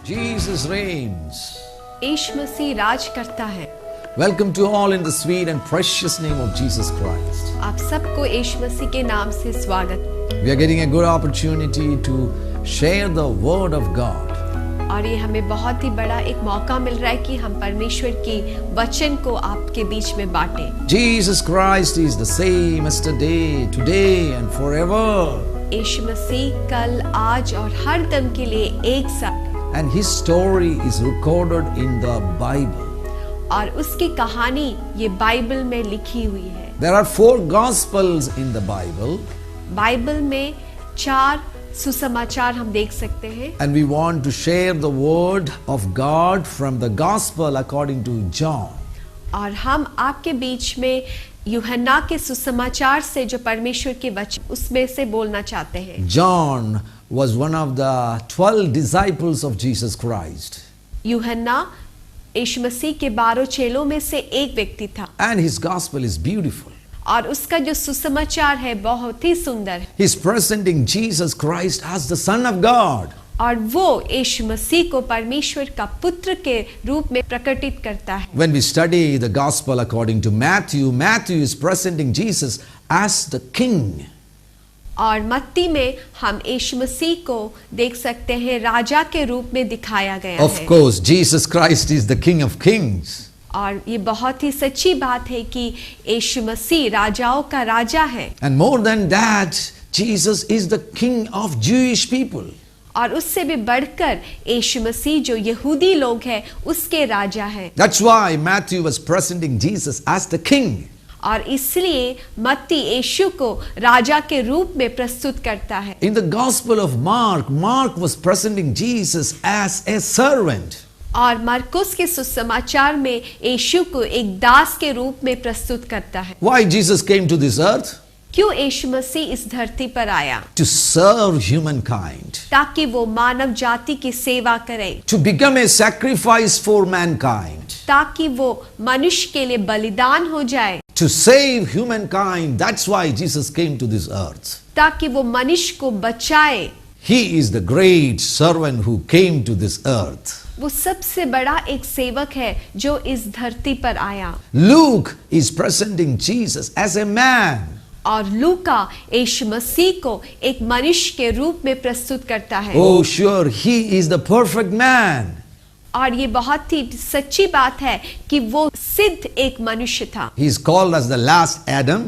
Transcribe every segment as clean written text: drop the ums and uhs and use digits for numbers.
Jesus reigns. यीशु मसीह राज करता है। Welcome to all in the sweet and precious name of Jesus Christ. आप सबको यीशु मसीह के नाम से स्वागत। We are getting a good opportunity to share the word of God. और ये हमें बहुत ही बड़ा एक मौका मिल रहा है कि हम परमेश्वर की वचन को आपके बीच में बांटें। Jesus Christ is the same yesterday, today and forever. यीशु मसीह कल, आज और हर दम के लिए एक साथ। And his story is recorded in the Bible. और उसकी कहानी ये बाइबल में लिखी हुई है। There are 4 gospels in the Bible. Bible में 4 सुसमाचार हम देख सकते हैं। And we want to share the word of God from the gospel according to John. और हम आपके बीच में यूहन्ना के सुसमाचार से जो परमेश्वर के वचन उसमें से बोलना चाहते हैं। John was one of the 12 disciples of Jesus Christ. यूहन्ना यीशु मसीह के 12 चेलों में से एक व्यक्ति था। And his gospel is beautiful. और उसका जो सुसमाचार है बहुत ही सुंदर है। He's presenting Jesus Christ as the Son of God. और वो यीशु मसीह को परमेश्वर का पुत्र के रूप में प्रकटित करता है। When we study the gospel according to Matthew, Matthew is presenting Jesus as the king. और मत्ती में हम यीशु मसीह को देख सकते हैं राजा के रूप में दिखाया गया Of है। course, Jesus Christ is the King of Kings. और ये बहुत ही सच्ची बात है कि यीशु मसीह राजाओं का राजा है। And more than that, Jesus is the King of Jewish people. और उससे भी बढ़कर यीशु मसीह जो यहूदी लोग हैं उसके राजा हैं। That's why Matthew was presenting Jesus as the king. और इसलिए मत्ती यीशु को राजा के रूप में प्रस्तुत करता है। In the gospel of Mark, Mark was presenting Jesus as a servant. और मरकुस के सुसमाचार में यीशु को एक दास के रूप में प्रस्तुत करता है। Why Jesus came to this earth? क्यों यीशु मसीह इस धरती पर आया? To serve humankind. ताकि वो मानव जाति की सेवा करे। To become a sacrifice for mankind. ताकि वो मनुष्य के लिए बलिदान हो जाए। To save humankind. That's why Jesus came to this earth. ताकि वो मनुष्य को बचाए। He is the great servant who came to this earth. वो सबसे बड़ा एक सेवक है जो इस धरती पर आया। Luke is presenting Jesus as a man. और लूका यीशु मसीह को एक मनुष्य के रूप में प्रस्तुत करता है। Oh, sure, he is the perfect man. और ये बहुत ही सच्ची बात है कि वो सिद्ध एक मनुष्य था। He is called as the last Adam.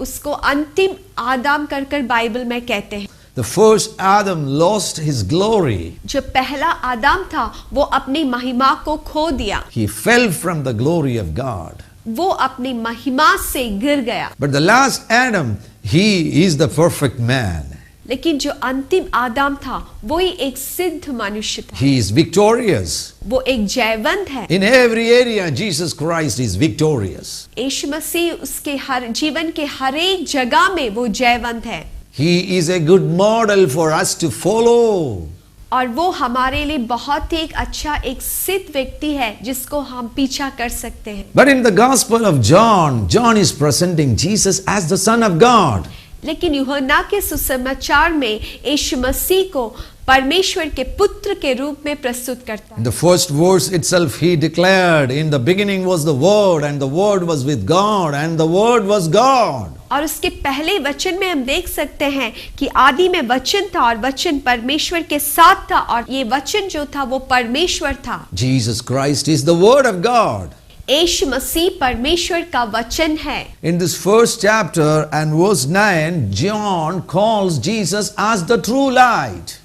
उसको अंतिम आदम कर बाइबल में कहते हैं। The first Adam lost his glory. जो पहला आदम था वो अपनी महिमा को खो दिया। He fell from the glory of God. वो अपनी महिमा से गिर गया। But the last Adam, he is the perfect man. लेकिन जो अंतिम आदम था वो ही एक सिद्ध मनुष्य था। He is victorious. वो एक जयवंत है। In every area, Jesus Christ is victorious. यीशु मसीह उसके हर जीवन के हर एक जगह में वो जयवंत है। He is a good model for us to follow. और वो हमारे लिए बहुत ही एक अच्छा एक सिद्ध व्यक्ति है जिसको हम पीछा कर सकते हैं। But in the Gospel of John, John is presenting Jesus as the Son of God. लेकिन यूहन्ना के सुसमाचार में यीशु मसीह को परमेश्वर के पुत्र के रूप में प्रस्तुत करता है। In the first verse itself, he declared, "In the beginning was the Word, and the Word was with God, and the Word was God." और उसके पहले वचन में हम देख सकते हैं कि आदि में वचन था और वचन परमेश्वर के साथ था और ये वचन जो था वो परमेश्वर था। Jesus Christ is the Word of God. यीशु मसीह परमेश्वर का वचन है। In this first chapter and verse 9, John calls Jesus as the true light.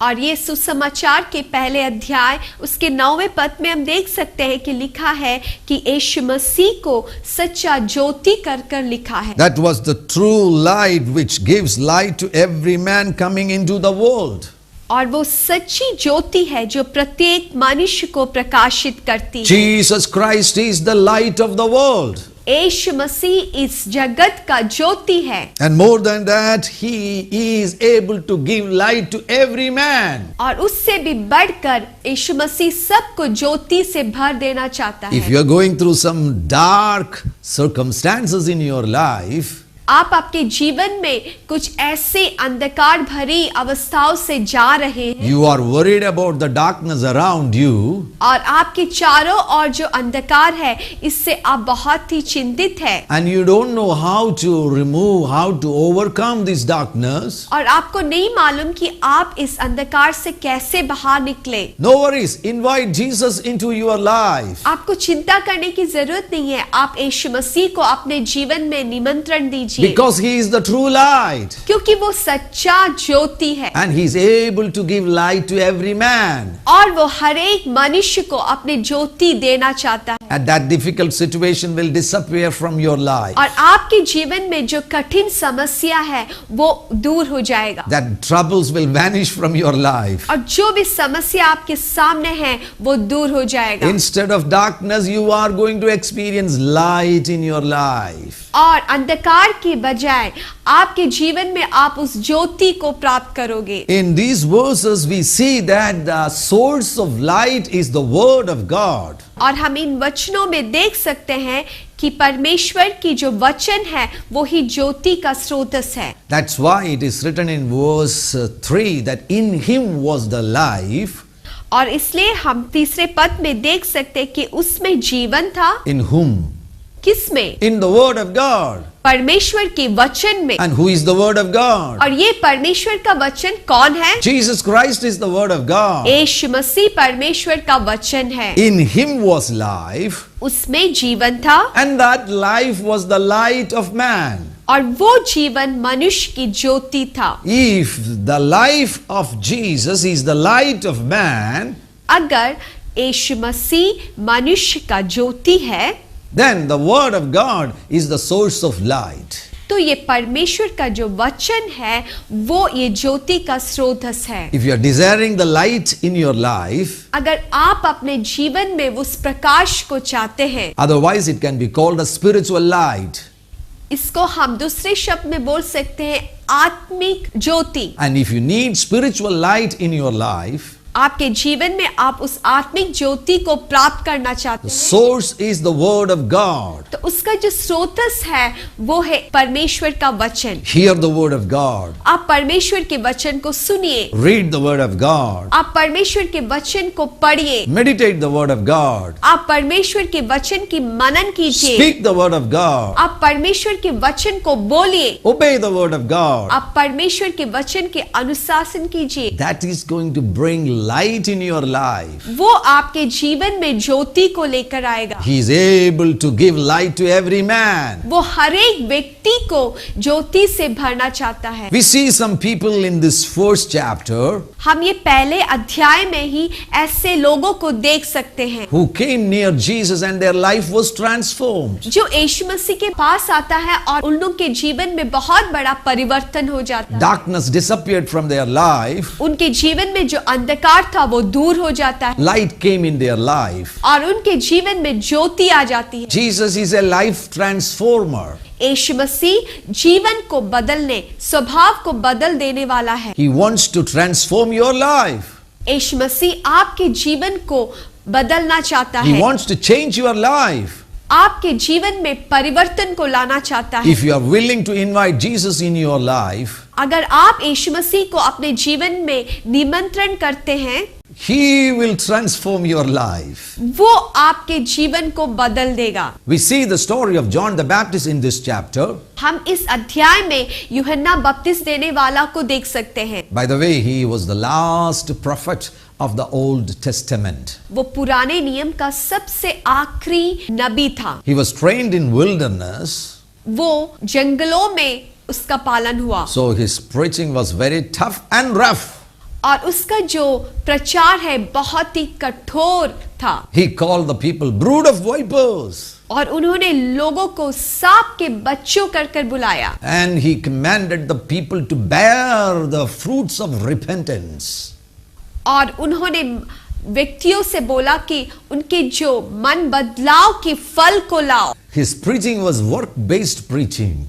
और ये सुसमाचार के पहले अध्याय उसके 9वें पद में हम देख सकते हैं कि लिखा है कि यीशु मसीह को सच्चा ज्योति कर लिखा है। That was the true light which gives light to every man coming into the world. और वो सच्ची ज्योति है जो प्रत्येक मनुष्य को प्रकाशित करती है। Jesus Christ is the light of the world. यीशु मसीह इस जगत का ज्योति है। And more than that, he is able to give light to every man. और उससे भी बढ़कर यीशु मसीह सबको ज्योति से भर देना चाहता है। If you are going through some dark circumstances in your life, आप आपके जीवन में कुछ ऐसे अंधकार भरी अवस्थाओं से जा रहे हैं You are worried about the darkness around you. और आपके चारों ओर जो अंधकार है इससे आप बहुत ही चिंतित है And you don't know how to remove, how to overcome this darkness. और आपको नहीं मालूम कि आप इस अंधकार से कैसे बाहर निकले। No worries. Invite Jesus into your life. आपको चिंता करने की जरूरत नहीं है, आप यीशु मसीह को अपने जीवन में निमंत्रण दीजिए Because He is the true light. क्योंकि वो सच्चा ज्योति है And He is able to give light to every man. और वो हर एक मनुष्य को अपने ज्योति देना चाहता है And that difficult situation will disappear from your life. और आपके जीवन में जो कठिन समस्या है वो दूर हो जाएगा That troubles will vanish from your life. और जो भी समस्या आपके सामने है वो दूर हो जाएगा Instead of darkness, you are going to experience light in your life. और अंधकार के बजाय आपके जीवन में आप उस ज्योति को प्राप्त करोगे। In these verses, we see that the source of light is the Word of God. और हम इन वचनों में देख सकते हैं कि परमेश्वर की जो वचन है वो ही ज्योति का स्रोतस है। That's why it is written in verse 3 that in Him was the life. और इसलिए हम तीसरे पद में देख सकते हैं कि उसमें जीवन था। In whom? किसमें? In the Word of God. परमेश्वर के वचन में। And who is the Word of God? और ये परमेश्वर का वचन कौन है? Jesus Christ is the Word of God. यीशु मसीह परमेश्वर का वचन है। In Him was life. उसमें जीवन था And that life was the light of man. और वो जीवन मनुष्य की ज्योति था। If the life of Jesus is the light of man, अगर यीशु मसीह मनुष्य का ज्योति है then the Word of God is the source of light. तो ये परमेश्वर का जो वचन है वो ये ज्योति का स्रोतस है। If you are desiring the light in your life, अगर आप अपने जीवन में उस प्रकाश को चाहते हैं, otherwise it can be called a spiritual light. इसको हम दूसरे शब्द में बोल सकते हैं आत्मिक ज्योति। And if you need spiritual light in your life, आपके जीवन में आप उस आत्मिक ज्योति को प्राप्त करना चाहते the हैं source is the Word of God. तो उसका जो स्रोतस है वो है परमेश्वर का वचन। Hear the Word of God. आप परमेश्वर के वचन को सुनिए, Read the Word of God. आप परमेश्वर के वचन को पढ़िए, Meditate the Word of God. आप परमेश्वर के वचन की मनन कीजिए, Speak the Word of God. आप परमेश्वर के वचन को बोलिए, Obey the Word of God. आप परमेश्वर के वचन के अनुशासन कीजिए। That is going to bring light in your life. वो आपके जीवन में ज्योति को लेकर आएगा। He is able to give light to every man. वो हर एक व्यक्ति को ज्योति से भरना चाहता है। We see some people in this first chapter हम ये पहले अध्याय में ही ऐसे लोगों को देख सकते हैं who came near Jesus and their life was transformed. जो यीशु मसीह के पास आता है और उन लोगों के जीवन में बहुत बड़ा परिवर्तन हो जाता है। Darkness disappeared from their life. उनके जीवन में जो अंधकार था वो दूर हो जाता है Light came in their life. और उनके जीवन में ज्योति आ जाती है। Jesus is a life transformer. यीशु मसीह जीवन को बदलने, स्वभाव को बदल देने वाला है। He wants to transform your life. यीशु मसीह आपके जीवन को बदलना चाहता He है, wants to change your life. आपके जीवन में परिवर्तन को लाना चाहता है। If you are willing to invite Jesus in your life, अगर आप यीशु मसीह को अपने जीवन में निमंत्रण करते हैं, He will transform your life. वो आपके जीवन को बदल देगा। We see the story of John the Baptist in this chapter. हम इस अध्याय में यूहन्ना बपतिस्मा देने वाला को देख सकते हैं। By the way, he was the last prophet of the Old Testament. वो पुराने नियम का सबसे आखिरी नबी था। He was trained in wilderness, वो जंगलों में उसका पालन हुआ so his preaching was very tough and rough. और उसका जो प्रचार है बहुत ही कठोर था He called the people brood of vipers. और उन्होंने लोगों को सांप के बच्चों कर बुलाया And he commanded the people to bear the fruits of repentance. और उन्होंने व्यक्तियों से बोला कि उनके जो मन बदलाव के फल को लाओ। His preaching was work-based preaching.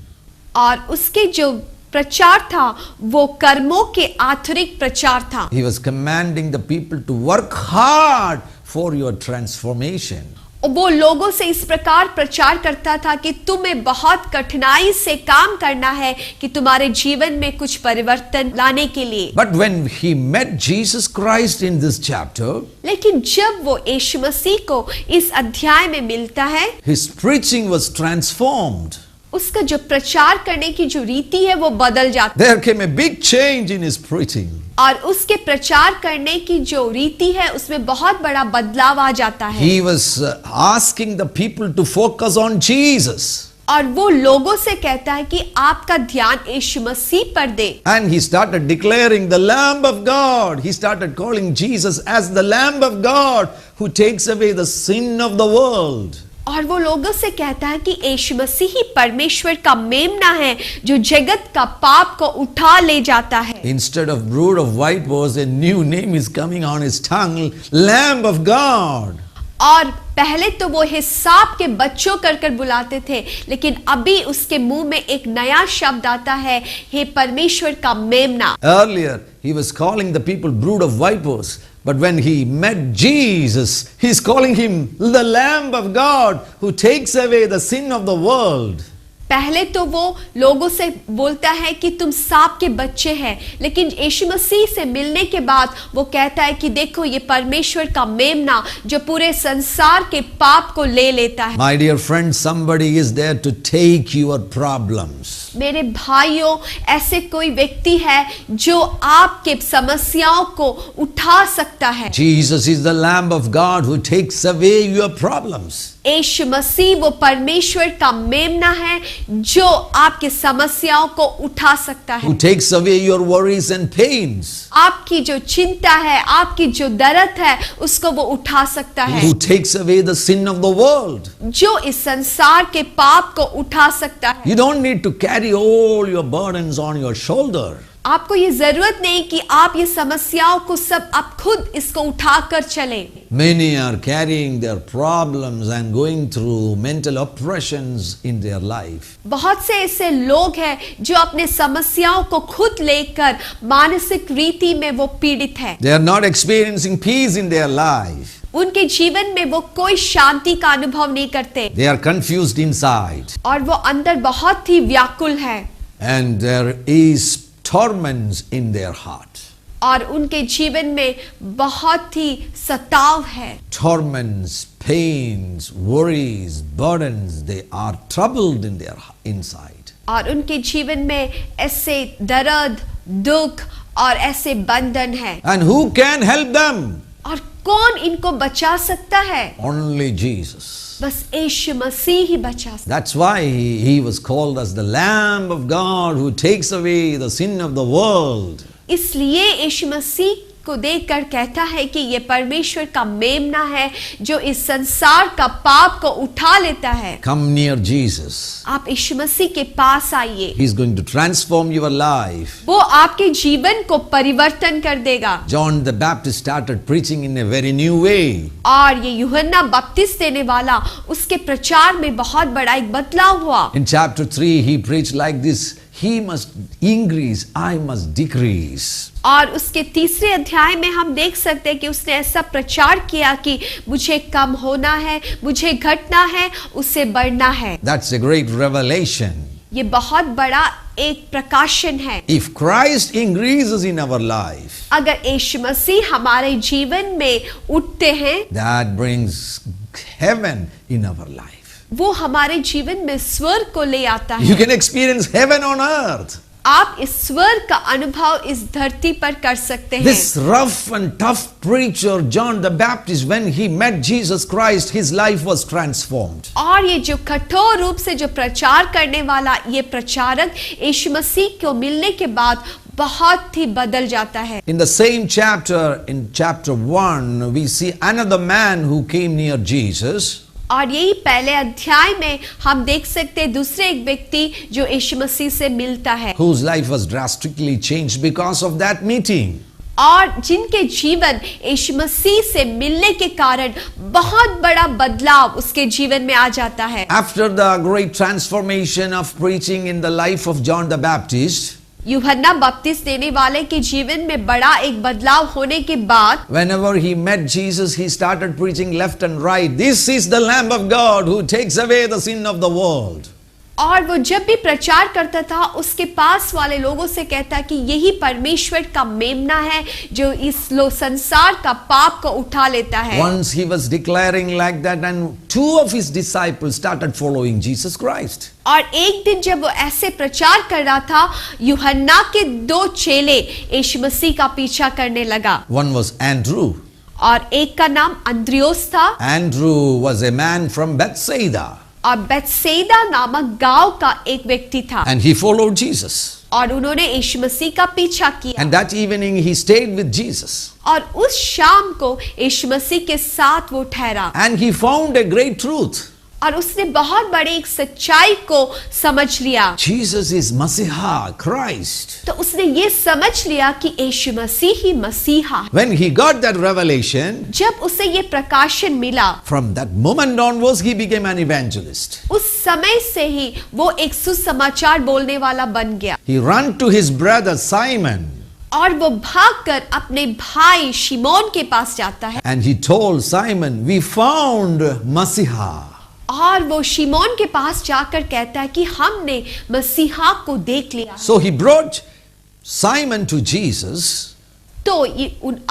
और उसके जो प्रचार था वो कर्मों के आंतरिक प्रचार था। He was commanding the people to work hard for your transformation. वो लोगों से इस प्रकार प्रचार करता था कि तुम्हें बहुत कठिनाई से काम करना है कि तुम्हारे जीवन में कुछ परिवर्तन लाने के लिए। But when he met Jesus Christ in this chapter, लेकिन जब वो यीशु मसीह को इस अध्याय में मिलता है, his preaching was transformed. उसका जो प्रचार करने की जो रीति है वो बदल जाती है। There came a big change in his preaching. और उसके प्रचार करने की जो रीति है उसमें बहुत बड़ा बदलाव आ जाता है। He was asking the people to focus on Jesus. और वो लोगों से कहता है कि आपका ध्यान यीशु मसीह पर दे। And he started declaring the Lamb of God. He started calling Jesus as the Lamb of God who takes away the sin of the world. और वो लोगों से कहता है कि यीशु मसीह ही परमेश्वर का मेमना है जो जगत का पाप को उठा ले जाता है। Instead of brood of vipers, a new name is coming on his tongue, Lamb of God. और पहले तो वो हिसाब के बच्चों कर बुलाते थे, लेकिन अभी उसके मुंह में एक नया शब्द आता है, हे परमेश्वर का मेमना। Earlier, he was calling the people brood of vipers. But when he met Jesus, he's calling him the Lamb of God who takes away the sin of the world. पहले तो वो लोगों से बोलता है कि तुम सांप के बच्चे हैं, लेकिन यीशु मसीह से मिलने के बाद वो कहता है कि देखो ये परमेश्वर का मेमना जो पूरे संसार के पाप को ले लेता है। My dear friend, somebody is there to take your problems. मेरे भाइयों, ऐसे कोई व्यक्ति है जो आपके समस्याओं को उठा सकता है। Jesus is the Lamb of God who takes away your problems. यीशु मसीह वो परमेश्वर का मेमना है जो आपके समस्याओं को उठा सकता है। Who takes away your worries and pains. आपकी जो चिंता है, आपकी जो दर्द है, उसको वो उठा सकता है। Who takes away the sin of the world. जो इस संसार के पाप को उठा सकता है। You don't need to carry all your burdens on your shoulder. आपको ये जरूरत नहीं कि आप ये समस्याओं को सब आप खुद इसको उठाकर चले। Many are carrying their problems and going through mental oppressions in their life. बहुत से ऐसे लोग हैं जो अपने समस्याओं को खुद लेकर मानसिक रीति में वो पीड़ित है। They are not experiencing peace in their life. उनके जीवन में वो कोई शांति का अनुभव नहीं करते। They are confused inside. और वो अंदर बहुत ही व्याकुल है। And there is torments in their heart. और उनके जीवन में बहुत ही सताव है। Torments, pains, worries, burdens, they are troubled in their inside. और उनके जीवन में ऐसे दर्द, दुख और ऐसे बंधन है। And who can help them? और कौन इनको बचा सकता है? Only Jesus. बस यीशु मसीह ही बचा सकता। That's why he was called as the Lamb of God who takes away the sin of the world. इसलिए यीशु मसीह को देखकर कहता है कि ये परमेश्वर का मेमना है जो इस संसार का पाप को उठा लेता है। Come near Jesus. आप यीशु मसीह के पास आइए। He's going to transform your life. वो आपके जीवन को परिवर्तन कर देगा। John the Baptist started preaching in a very new way. और ये यूहन्ना बपतिस्मा देने वाला उसके प्रचार में बहुत बड़ा एक बदलाव हुआ। In chapter 3 he preached like this, he must increase, I must decrease. और उसके तीसरे अध्याय में हम देख सकते हैं कि उसने ऐसा प्रचार किया कि मुझे कम होना है, मुझे घटना है, उससे बढ़ना है। That's a great revelation. ये बहुत बड़ा एक प्रकाशन है। If Christ increases in our life, अगर यीशु मसीह हमारे जीवन में उठते हैं, that brings heaven in our life. वो हमारे जीवन में स्वर्ग को ले आता है। You can experience heaven on earth. आप इस स्वर्ग का अनुभव इस धरती पर कर सकते हैं। This rough and tough preacher John the Baptist, when he met Jesus Christ, his life was transformed. और ये जो कठोर रूप से जो प्रचार करने वाला ये प्रचारक यीशु मसीह को मिलने के बाद बहुत ही बदल जाता है। In the same chapter, in chapter 1, we see another man who came near Jesus. और यही पहले अध्याय में हम देख सकते हैं दूसरे एक व्यक्ति जो यीशु मसीह से मिलता है, whose life was drastically changed because of that meeting. और जिनके जीवन यीशु मसीह से मिलने के कारण बहुत बड़ा बदलाव उसके जीवन में आ जाता है। After the great transformation of preaching in the life of John the Baptist, यूहन्ना बपतिस्मा देने वाले के जीवन में बड़ा एक बदलाव होने के बाद whenever he met Jesus, he started preaching left and right. This is the Lamb of God who takes away the sin of the world. और वो जब भी प्रचार करता था उसके पास वाले लोगों से कहता कि यही परमेश्वर का मेमना है जो इस संसार का पाप को उठा लेता है। Once he was declaring like that, and two of his disciples started following Jesus Christ. और एक दिन जब वो ऐसे प्रचार कर रहा था, यूहन्ना के 2 चेले यीशु मसीह का पीछा करने लगा। One was Andrew. और एक का नाम अंद्रियोस था। Andrew was a man from Bethsaida. और बेथसेदा नामक गांव का एक व्यक्ति था। And he followed Jesus. और उन्होंने यीशु मसीह का पीछा किया। And that evening he stayed with Jesus. और उस शाम को यीशु मसीह के साथ वो ठहरा। And he found a great truth. और उसने बहुत बड़ी एक सच्चाई को समझ लिया। Jesus is Messiah, Christ. तो उसने ये समझ लिया कि यीशु मसीह ही मसीहा है। When he got that revelation, जब उसे ये प्रकाशन मिला, from that moment onwards he became an evangelist. उस समय से ही वो एक सुसमाचार बोलने वाला बन गया। He ran to his brother Simon. और वो भागकर अपने भाई शिमोन के पास जाता है। And he told Simon, we found Messiah. और वो शिमोन के पास जाकर कहता है कि हमने मसीहा को देख लिया। So he brought Simon to Jesus. तो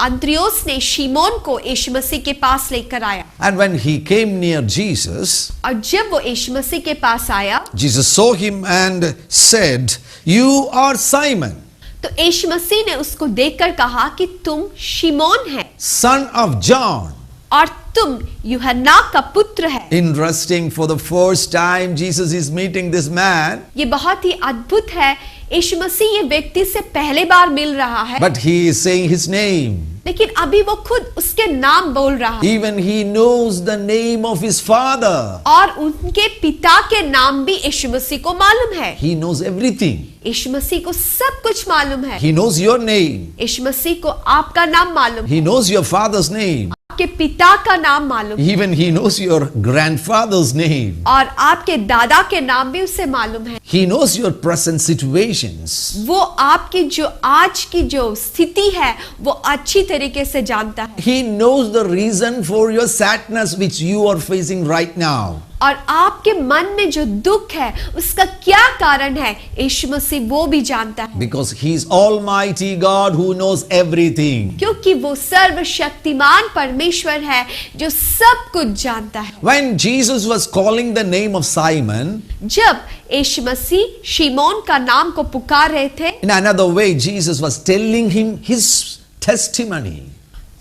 अंद्रियोस ने शिमोन को यीशु मसीह के पास लेकर आया। And when he came near Jesus, और जब वो यीशु मसीह के पास आया, Jesus saw him and said, you are Simon, तो यीशु मसीह ने उसको देखकर कहा कि तुम शिमोन है, son of John. और तुम यूहन्ना का पुत्र है। Interesting, for the first time Jesus is meeting this man. ये बहुत ही अद्भुत है, यीशु मसीह ये व्यक्ति से पहले बार मिल रहा है। But he is saying his name. लेकिन अभी वो खुद उसके नाम बोल रहा है। Even he knows the name of his father. और उनके पिता के नाम भी यीशु मसीह को मालूम है। He knows everything. यीशु मसीह को सब कुछ मालूम है। He knows your name. यीशु मसीह को आपका नाम मालूम है। He knows your father's name. आपके पिता का नाम मालूम है। Even he knows your grandfather's name. और आपके दादा के नाम भी उसे मालूम है। He knows your present situations. वो आपकी जो आज की जो स्थिति है वो अच्छी तरीके से जानता है। He knows the reason for your sadness which you are facing right now. और आपके मन में जो दुख है उसका क्या कारण है, यीशु मसीह वो भी जानता है। Because he is Almighty God who knows everything. क्योंकि वो सर्वशक्तिमान परमेश्वर है जो सब कुछ जानता है। When Jesus was calling the name of Simon, जब यीशु मसीह शिमोन का नाम को पुकार रहे थे, in another way Jesus was telling him his testimony.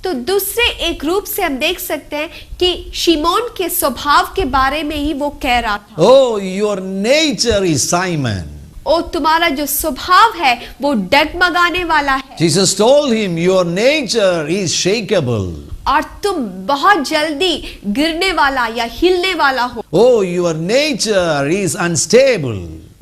तो दूसरे एक रूप से हम देख सकते हैं कि शिमोन के स्वभाव के बारे में ही वो कह रहा था। Oh, your nature is Simon. ओ तुम्हारा जो स्वभाव है वो डगमगाने वाला है। Jesus told him, your nature is shakeable. और तुम बहुत जल्दी गिरने वाला या हिलने वाला हो। Oh, your nature is unstable.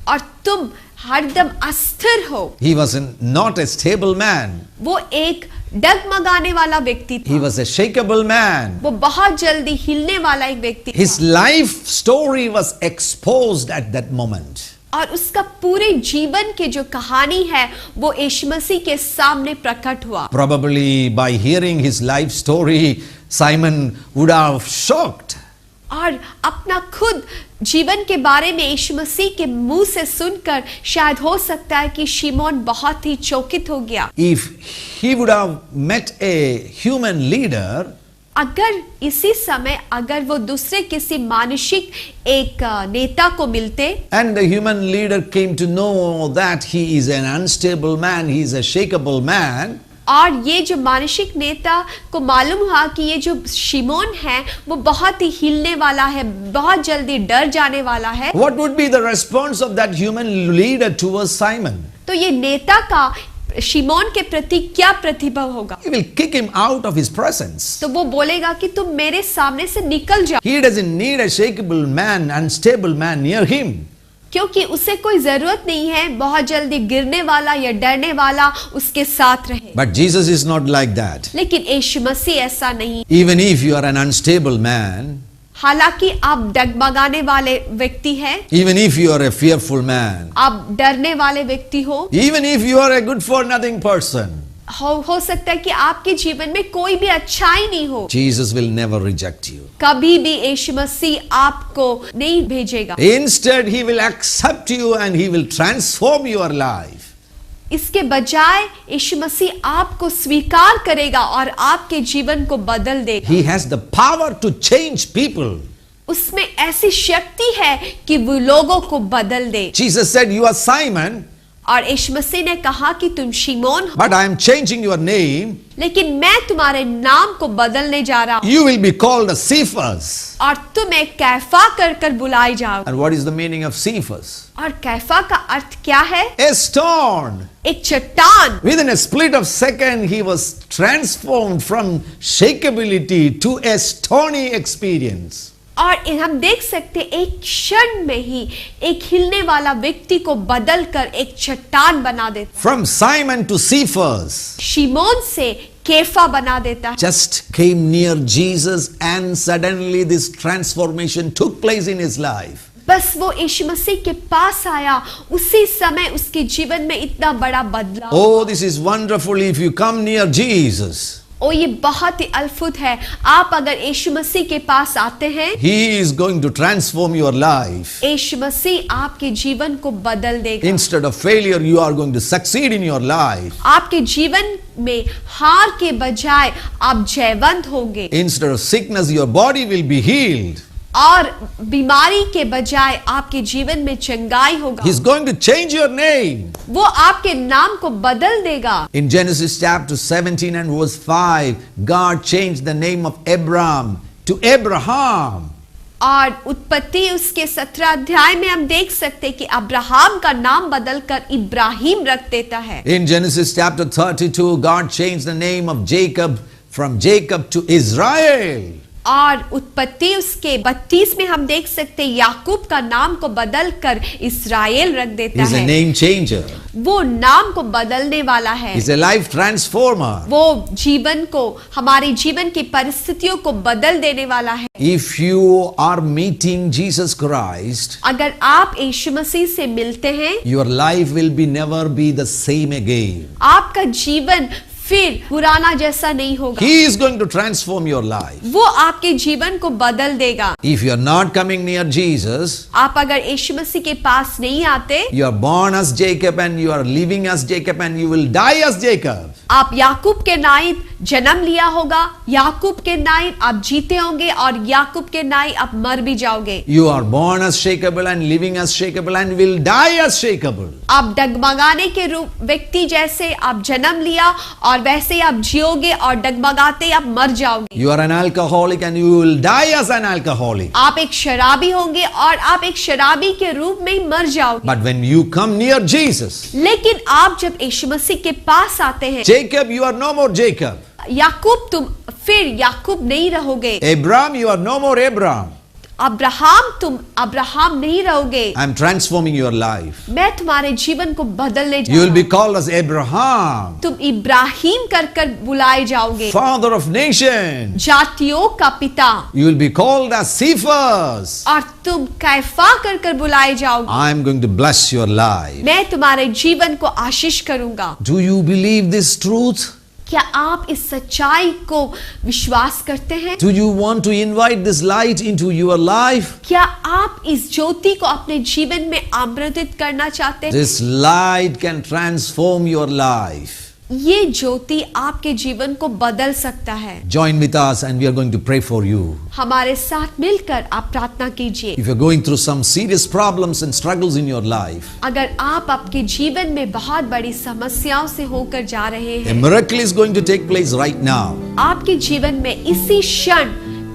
और तुम हरदम अस्थिर हो। He was not a stable man. वो एक डगमगाने वाला व्यक्ति था। He was a shakeable man. वो बहुत जल्दी हिलने वाला एक व्यक्ति His था। life story was exposed at that moment. और उसका पूरे जीवन के जो कहानी है वो यीशु मसीह के सामने प्रकट हुआ। Probably by hearing his life story, Simon would have shocked. और अपना खुद जीवन के बारे में यीशु मसीह के मुंह से सुनकर शायद हो सकता है कि शिमोन बहुत ही चौकित हो गया। If he would have met a human leader, अगर इसी समय अगर वो दूसरे किसी मानसिक एक नेता को मिलते, and the human leader came to know that he is an unstable man, he is a shakeable man, और ये जो मानसिक नेता को मालूम हुआ कि ये जो शिमोन है वो बहुत ही हिलने वाला है, बहुत जल्दी डर जाने वाला है, what would be the response of that human leader towards Simon? तो ये नेता का शिमोन के प्रति क्या प्रतिभा होगा? He will kick him out of his presence. तो वो बोलेगा कि तुम मेरे सामने से निकल जाओ। He doesn't need a shakeable man, unstable man near him. क्योंकि उसे कोई जरूरत नहीं है बहुत जल्दी गिरने वाला या डरने वाला उसके साथ रहे। But Jesus is not like that. लेकिन यीशु मसीह ऐसा नहीं। Even if you are an unstable man, हालांकि आप डगमगाने वाले व्यक्ति हैं, even if you are a fearful man, आप डरने वाले व्यक्ति हो, even if you are a good for nothing person, हो सकता है कि आपके जीवन में कोई भी अच्छाई नहीं हो, Jesus will never reject you. कभी भी यीशु मसीह आपको नहीं भेजेगा। Instead, he will accept you and he will transform your life. इसके बजाय यीशु मसीह आपको स्वीकार करेगा और आपके जीवन को बदल देगा। He has the power to change people. उसमें ऐसी शक्ति है कि वो लोगों को बदल दे। Jesus said, "You are Simon, और यीशु मसीह ने कहा कि तुम शिमोन हो, but I am changing your name. लेकिन मैं तुम्हारे नाम को बदलने जा रहा हूं You will be called a Cephas." और तुम्हें कैफा कर बुलाए जाओ। And what is the meaning of Cephas? और कैफा का अर्थ क्या है? A stone. एक चट्टान। Within a split of second, he was transformed from shakeability to a stony experience. और हम देख सकते एक क्षण में ही एक हिलने वाला व्यक्ति को बदलकर एक चट्टान बना देता, From Simon to Cephas. शिमोन से कैफा बना देता है। Just came near Jesus and suddenly this transformation took place in his life. बस वो यीशु मसीह के पास आया, उसी समय उसके जीवन में इतना बड़ा बदलाव। Oh, this is wonderful if you come near Jesus. ओ ये बहुत ही अद्भुत है, आप अगर यीशु मसीह के पास आते हैं, He is going to transform your life. यीशु मसीह आपके जीवन को बदल देगा। Instead of failure, you are going to succeed in your life. आपके जीवन में हार के बजाय आप जयवंत होंगे। Instead of sickness, your body will be healed. और बीमारी के बजाय आपके जीवन में चंगाई होगा। He's going to change your name. वो आपके नाम को बदल देगा। In Genesis chapter 17 and verse 5, God changed the name of Abram to Abraham. और उत्पत्ति उसके 17 अध्याय में हम देख सकते हैं कि अब्राहम का नाम बदलकर इब्राहिम रख देता है। In Genesis chapter 32, God changed the name of Jacob from Jacob to Israel. और उत्पत्ति उसके 32 में हम देख सकते हैं याकूब का नाम को बदलकर इस्राएल रख देता He's a है। name changer. वो नाम को बदलने वाला है। He's a life transformer. वो जीवन को, हमारे जीवन की परिस्थितियों को बदल देने वाला है। If you are meeting Jesus Christ, अगर आप यीशु मसीह से मिलते हैं, your life will be never be the same again. आपका जीवन फिर पुराना जैसा नहीं होगा। He is going to transform your life. वो आपके जीवन को बदल देगा। If you are not coming near Jesus, आप अगर यीशु मसीह के पास नहीं आते, you are born as Jacob and you are living as Jacob and you will die as Jacob. आप याकूब के नाइट जन्म लिया होगा, याकूब के नाइट आप जीते होंगे और याकूब के नाइट आप मर भी जाओगे। You are born as Shakable and living as Shakable and will die as Shakable. आप डगमगाने के रूप व्यक्ति जैसे आप जन्म लिया और वैसे आप जियोगे और डगमगाते आप मर जाओगे। You are an alcoholic and you will die as an alcoholic. आप एक शराबी होंगे और आप एक शराबी के रूप में ही मर जाओगे। But when you come near Jesus, लेकिन आप जब यीशु मसीह के पास आते हैं, Jacob, you are no more Jacob. याकूब तुम फिर याकूब नहीं रहोगे। Abraham, you are no more Abraham. Abraham तुम अब्राहम नहीं रहोगे। I am transforming your life. मैं तुम्हारे जीवन को बदलने जा You will रहा be हूं। called as Abraham, तुम इब्राहिम कर बुलाए जाओगे, father of nations. जातियों का पिता। You will be called as Cephas. और तुम कैफा कर बुलाए जाओगे। I am going to bless your life. मैं तुम्हारे जीवन को आशीष करूंगा। Do you believe this truth? क्या आप इस सच्चाई को विश्वास करते हैं? Do you want to invite this light into your life? क्या आप इस ज्योति को अपने जीवन में आमंत्रित करना चाहते हैं? This light can transform your life. ये ज्योति आपके जीवन को बदल सकता है। Join with us and we are going to pray for you. हमारे साथ मिलकर आप प्रार्थना कीजिए। If you're going through some serious problems and struggles in your life, अगर आप आपके जीवन में बहुत बड़ी समस्याओं से होकर जा रहे a हैं, miracle is going to take place right now. आपके जीवन में इसी क्षण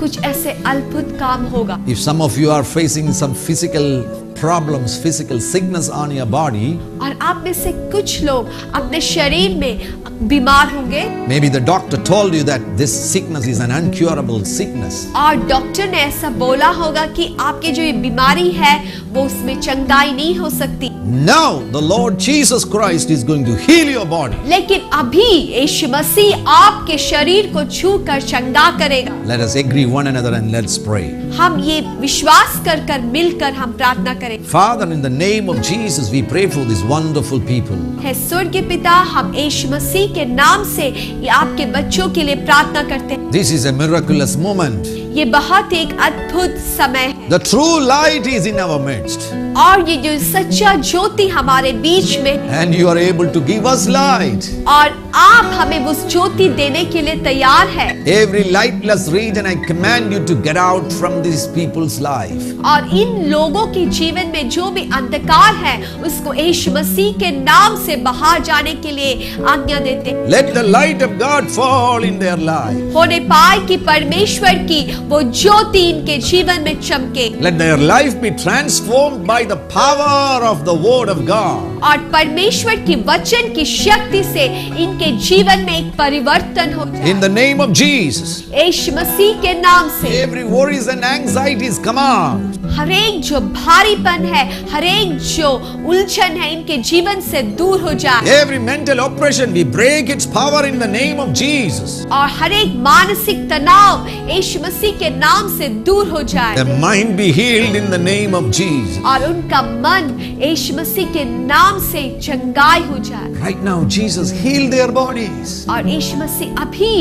कुछ ऐसे अद्भुत काम होगा। If some of you are facing some physical problems, physical sickness on your body, और आप में से कुछ लोग अपने शरीर में बीमार होंगे, maybe the doctor told you that this sickness is an incurable sickness. और डॉक्टर ने ऐसा बोला होगा कि आपकी जो ये बीमारी है वो उसमें चंगाई नहीं हो सकती। Now the Lord Jesus Christ is going to heal your body. लेकिन अभी यीशु मसीह आपके शरीर को छू कर चंगा करेगा। Let us agree one another and let's pray. हम ये विश्वास कर कर मिलकर हम प्रार्थना करें। Father, in the name of Jesus, we pray for these wonderful people. है स्वर्गीय पिता, हम यीशु मसीह के नाम से ये आपके बच्चों के लिए प्रार्थना करते हैं। This is a miraculous moment. ये बहुत एक अद्भुत समय है The true light is in our midst. और ये जो सच्चा ज्योति हमारे बीच में है And you are able to give us light. और आप हमें उस ज्योति देने के लिए तैयार है। Every lightless region, I command you to get out from these people's life. और इन लोगों के जीवन में जो भी अंधकार है उसको यीशु मसीह के नाम से बाहर जाने के लिए आज्ञा देते हैं। Let the light of God fall in their life. होने पाए कि परमेश्वर की वो ज्योति इनके जीवन में चमके Let their life be transformed by the power of the word of God. और परमेश्वर की वचन की शक्ति से इनके जीवन में एक परिवर्तन हो जाए। In the name of Jesus, यीशु मसीह के नाम से every worries and anxieties come out. हरेक जो भारीपन है, हरेक जो उलझन है इनके जीवन से दूर हो जाए। Every mental oppression, we break its power in the name of Jesus. और हरेक मानसिक तनाव यीशु मसीह के नाम से दूर हो जाए। The mind be healed in the name of Jesus. और उनका मन यीशु मसीह के नाम से चंगाई हो जाए। Right now, Jesus healed their bodies. और यीशु मसीह अभी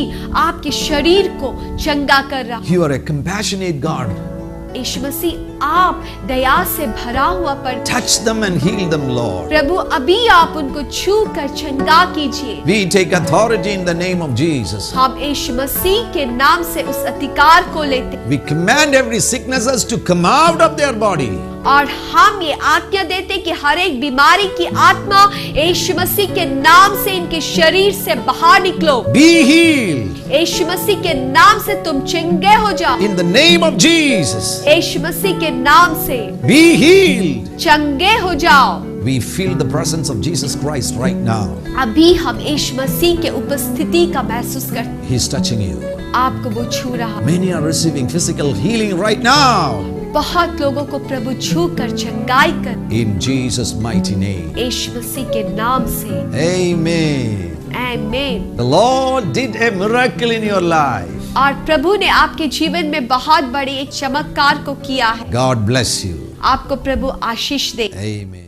आपके शरीर को चंगा कर रहा है। You are a compassionate God. यीशु मसीह आप दया से भरा हुआ पर Touch them and heal them, Lord. प्रभु अभी आप उनको छू कर चंगा कीजिए। We take authority in the name of Jesus. हम यीशु मसीह के नाम से उस अधिकार को लेते We command every sicknesses to come out of their body. और हम ये आज्ञा देते कि हर एक बीमारी की आत्मा यीशु मसीह के नाम से इनके शरीर से बाहर निकलो। Be healed यीशु मसीह के नाम से तुम चंगे हो जाओ। in the name of Jesus. यीशु मसीह के नाम से Be healed. चंगे हो जाओ। We feel the presence of Jesus Christ right now. अभी हम यीशु मसीह के उपस्थिति का महसूस करते He's touching you. हैं। आपको वो छू रहा है। Many are receiving physical healing right now. बहुत लोगों को प्रभु छू कर चंगाई कर In Jesus' mighty name. यीशु मसीह के नाम से Amen. आमीन। The Lord did a miracle in your life. और प्रभु ने आपके जीवन में बहुत बड़ी एक चमत्कार को किया है। God bless you. आपको प्रभु आशीष दे। Amen.